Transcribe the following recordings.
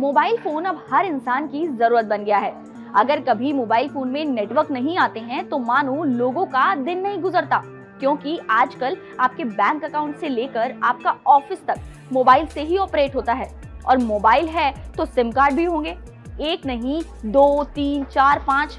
Mobile phone अब हर इंसान की जरूरत बन गया है। अगर कभी मोबाइल फोन में नेटवर्क नहीं आते हैं तो मानो लोगों का दिन नहीं गुजरता, क्योंकि आजकल आपके बैंक अकाउंट से लेकर आपका ऑफिस तक मोबाइल से ही ऑपरेट होता है। और मोबाइल है तो सिम कार्ड भी होंगे, एक नहीं 2, 3, 4, 5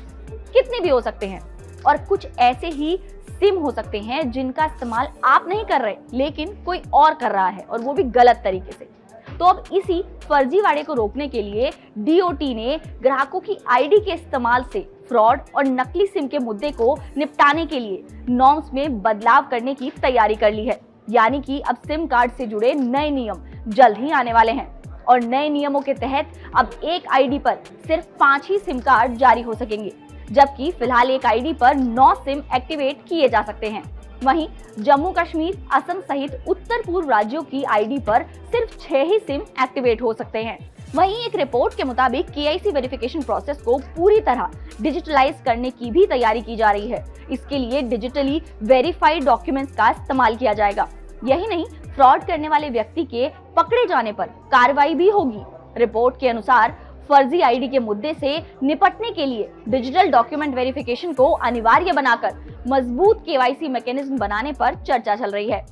कितने भी हो सकते हैं। और कुछ ऐसे ही सिम हो सकते हैं जिनका इस्तेमाल आप नहीं कर रहे लेकिन कोई और कर रहा है, और वो भी गलत तरीके से। तो अब इसी फर्जीवाड़े को रोकने के लिए डीओटी ने ग्राहकों की आईडी के इस्तेमाल से फ्रॉड और नकली सिम के मुद्दे को निपटाने के लिए नॉर्म्स में बदलाव करने की तैयारी कर ली है। यानी कि अब सिम कार्ड से जुड़े नए नियम जल्द ही आने वाले हैं, और नए नियमों के तहत अब एक आईडी पर सिर्फ 5 ही सिम कार्ड जारी हो सकेंगे, जबकि फिलहाल एक आईडी पर 9 सिम एक्टिवेट किए जा सकते हैं। वहीं जम्मू कश्मीर, असम सहित उत्तर पूर्व राज्यों की आईडी पर सिर्फ 6 ही सिम एक्टिवेट हो सकते हैं। वहीं एक रिपोर्ट के मुताबिक केवाईसी वेरिफिकेशन प्रोसेस को पूरी तरह डिजिटलाइज करने की भी तैयारी की जा रही है। इसके लिए डिजिटली वेरीफाइड डॉक्यूमेंट्स का इस्तेमाल किया जाएगा। यही नहीं, फ्रॉड करने वाले व्यक्ति के पकड़े जाने पर कार्रवाई भी होगी। रिपोर्ट के अनुसार फर्जी आईडी के मुद्दे से निपटने के लिए डिजिटल डॉक्यूमेंट वेरिफिकेशन को अनिवार्य बनाकर मजबूत केवाईसी मैकेनिज्म बनाने पर चर्चा चल रही है।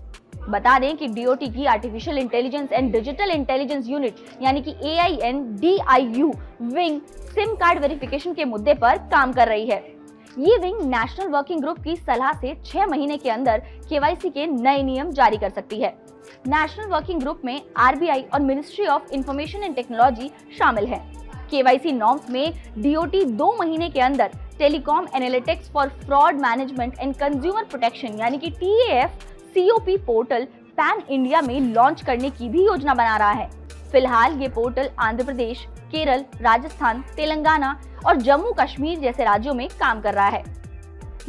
बता दें कि डीओटी की artificial intelligence and digital intelligence unit यानी कि AINDIU wing SIM card verification के मुद्दे पर काम कर रही है। ये विंग नेशनल वर्किंग ग्रुप की सलाह से 6 महीने के अंदर केवाईसी के नए नियम जारी कर सकती है। नेशनल वर्किंग ग्रुप में RBI और ministry of information and technology शामिल है। केवाईसी नॉर्म्स में डीओटी 2 महीने के अंदर telecom analytics for fraud management and consumer protection यानी कि TAF-COP पोर्टल पैन इंडिया में लॉन्च करने की भी योजना बना रहा है। फिलहाल ये पोर्टल आंध्र प्रदेश, केरल, राजस्थान, तेलंगाना और जम्मू कश्मीर जैसे राज्यों में काम कर रहा है।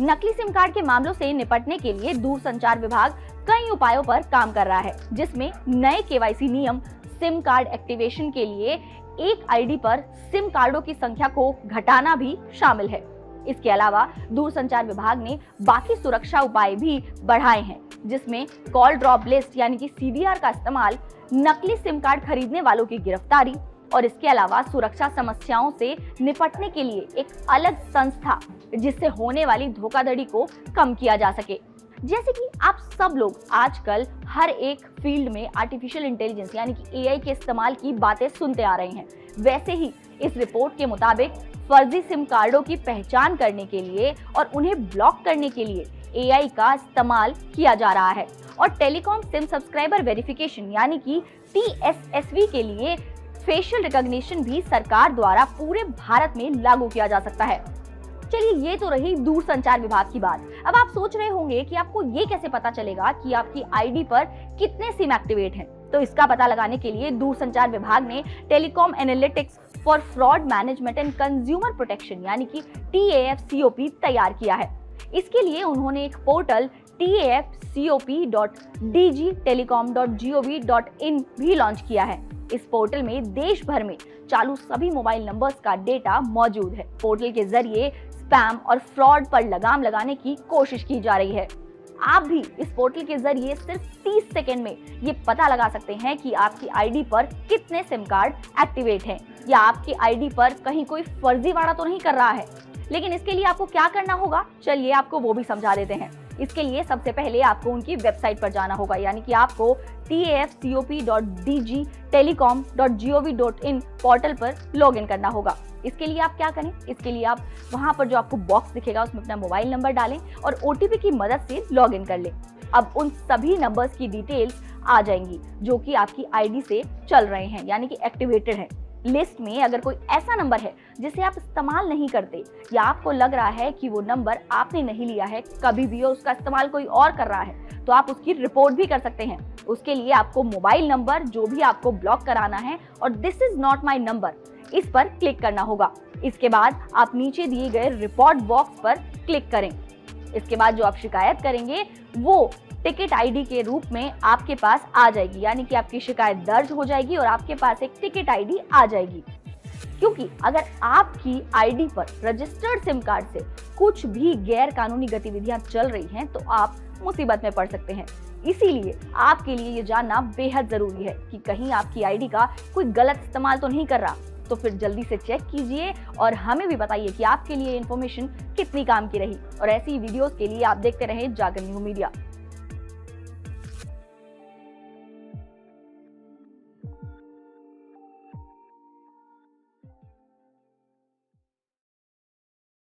नकली सिम कार्ड के मामलों से निपटने के लिए दूरसंचार विभाग कई उपायों पर काम कर रहा है, जिसमें नए केवाईसी नियम सिम कार्ड एक्टिवेशन के लिए एक आईडी पर सिम कार्डों की संख्या को घटाना भी शामिल है। इसके अलावा दूरसंचार विभाग ने बाकी सुरक्षा उपाय भी बढ़ाए हैं, जिसमें कॉल ड्रॉप लिस्ट यानी कि CDR का इस्तेमाल, नकली सिम कार्ड खरीदने वालों की गिरफ्तारी, और इसके अलावा सुरक्षा समस्याओं से निपटने के लिए एक अलग संस्था जिससे होने वाली धोखाधड़ी को कम किया जा सके। जैसे कि आप सब लोग आजकल हर एक फील्ड में आर्टिफिशियल इंटेलिजेंस यानी कि AI के इस्तेमाल की बातें सुनते आ रहे हैं, वैसे ही इस रिपोर्ट के मुताबिक फर्जी सिम कार्डों की पहचान करने के लिए और उन्हें ब्लॉक करने के लिए AI का इस्तेमाल किया जा रहा है। और टेलीकॉम सिम सब्सक्राइबर वेरिफिकेशन यानी कि TSSV के लिए फेशियल रिकॉग्निशन भी सरकार द्वारा पूरे भारत में लागू किया जा सकता है। चलिए, ये तो रही दूरसंचार विभाग की बात। अब आप सोच रहे होंगे कि आपको ये कैसे पता चलेगा कि आपकी आईडी पर कितने सिम एक्टिवेट हैं। तो इसका पता लगाने के लिए दूरसंचार विभाग ने telecom analytics for fraud management and consumer protection यानी कि TAF-COP तैयार किया है। इसके लिए उन्होंने एक पोर्टल TAF-COP.dgtelecom.gov.in भी लॉन्च किया है। इस पोर्टल में देश भर में चालू सभी मोबाइल नंबर्स का डेटा मौजूद है। पोर्टल के जरिए स्पैम और फ्रॉड पर लगाम लगाने की कोशिश की जा रही है। आप भी इस पोर्टल के जरिए सिर्फ 30 सेकंड में ये पता लगा सकते हैं कि आपकी आईडी पर कितने सिम कार्ड एक्टिवेट हैं, या आपकी आईडी पर कहीं कोई फर्जीवाड़ा तो नहीं कर रहा है। लेकिन इसके लिए आपको क्या करना होगा, चलिए आपको वो भी समझा देते हैं। इसके लिए सबसे पहले आपको उनकी वेबसाइट पर जाना होगा, यानी कि आपको TAF-COP.dgtelecom.gov.in पोर्टल पर लॉगिन करना होगा। इसके लिए आप क्या करें, इसके लिए आप वहां पर जो आपको बॉक्स दिखेगा उसमें अपना मोबाइल नंबर डालें और OTP की मदद से लॉगिन कर लें। अब उन सभी नंबर्स की डिटेल्स आ जाएंगी जो कि आपकी आईडी से चल रहे हैं, यानी कि एक्टिवेटेड हैं। लिस्ट में अगर कोई ऐसा नंबर है जिसे आप इस्तेमाल नहीं करते, या आपको लग रहा है कि वो नंबर आपने नहीं लिया है कभी भी और उसका इस्तेमाल कोई और कर रहा है, तो आप उसकी रिपोर्ट भी कर सकते हैं। उसके लिए आपको मोबाइल नंबर जो भी आपको ब्लॉक कराना है और this is not my number, इस पर क्लिक करना होगा। इसके बाद आप नीचे दिए गए रिपोर्ट बॉक्स पर क्लिक करें। इसके बाद जो आप शिकायत करेंगे वो टिकट आईडी के रूप में आपके पास आ जाएगी, यानी कि आपकी शिकायत दर्ज हो जाएगी और आपके पास एक टिकट आईडी आ जाएगी। क्योंकि अगर आपकी आईडी पर रजिस्टर्ड सिम कार्ड से कुछ भी गैर कानूनी गतिविधियां चल रही हैं तो आप मुसीबत में पड़ सकते हैं। इसीलिए आपके लिए ये जानना बेहद जरूरी है कि कहीं आपकी आईडी का कोई गलत इस्तेमाल तो नहीं कर रहा। तो फिर जल्दी से चेक कीजिए और हमें भी बताइए कि आपके लिए इन्फॉर्मेशन कितनी काम की रही। और ऐसी वीडियोस के लिए आप देखते रहें जागर न्यू मीडिया।